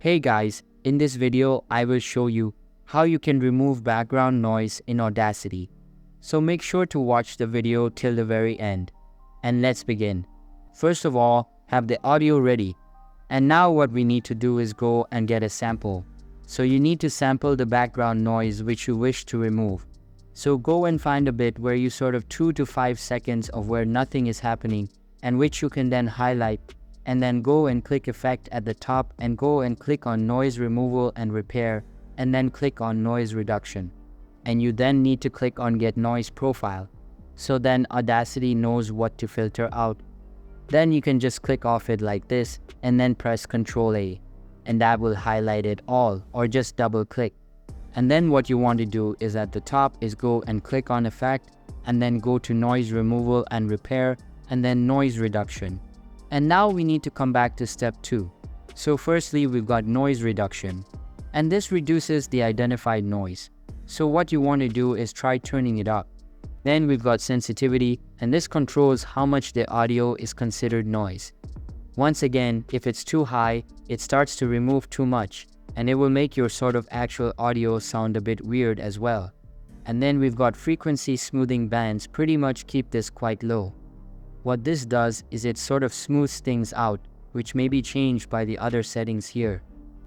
Hey guys, in this video I will show you how you can remove background noise in Audacity. So make sure to watch the video till the very end. And let's begin. First of all, have the audio ready. And now what we need to do is go and get a sample. So you need to sample the background noise which you wish to remove. So go and find a bit where you sort of 2 to 5 seconds of where nothing is happening and which you can then highlight, and then go and click effect at the top and go and click on noise removal and repair, and then click on noise reduction. And you then need to click on get noise profile. So then Audacity knows what to filter out. Then you can just click off it like this and then press Ctrl A, and that will highlight it all, or just double click. And then what you want to do is at the top is go and click on effect and then go to noise removal and repair and then noise reduction. And now we need to come back to step 2. So firstly we've got noise reduction, and this reduces the identified noise. So what you want to do is try turning it up. Then we've got sensitivity, and this controls how much the audio is considered noise. Once again, if it's too high, it starts to remove too much, and it will make your sort of actual audio sound a bit weird as well. And then we've got frequency smoothing bands, pretty much keep this quite low. What this does is it sort of smooths things out, which may be changed by the other settings here.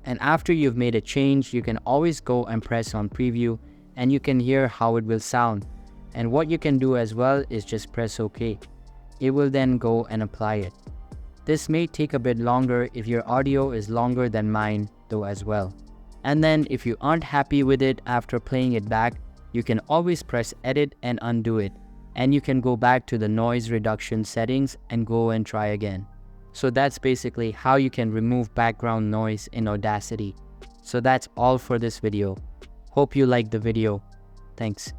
And after you've made a change, you can always go and press on preview and you can hear how it will sound. And what you can do as well is just press OK. It will then go and apply it. This may take a bit longer if your audio is longer than mine though as well. And then if you aren't happy with it after playing it back, you can always press edit and undo it. And you can go back to the noise reduction settings and go and try again. So that's basically how you can remove background noise in Audacity. So that's all for this video. Hope you liked the video. Thanks.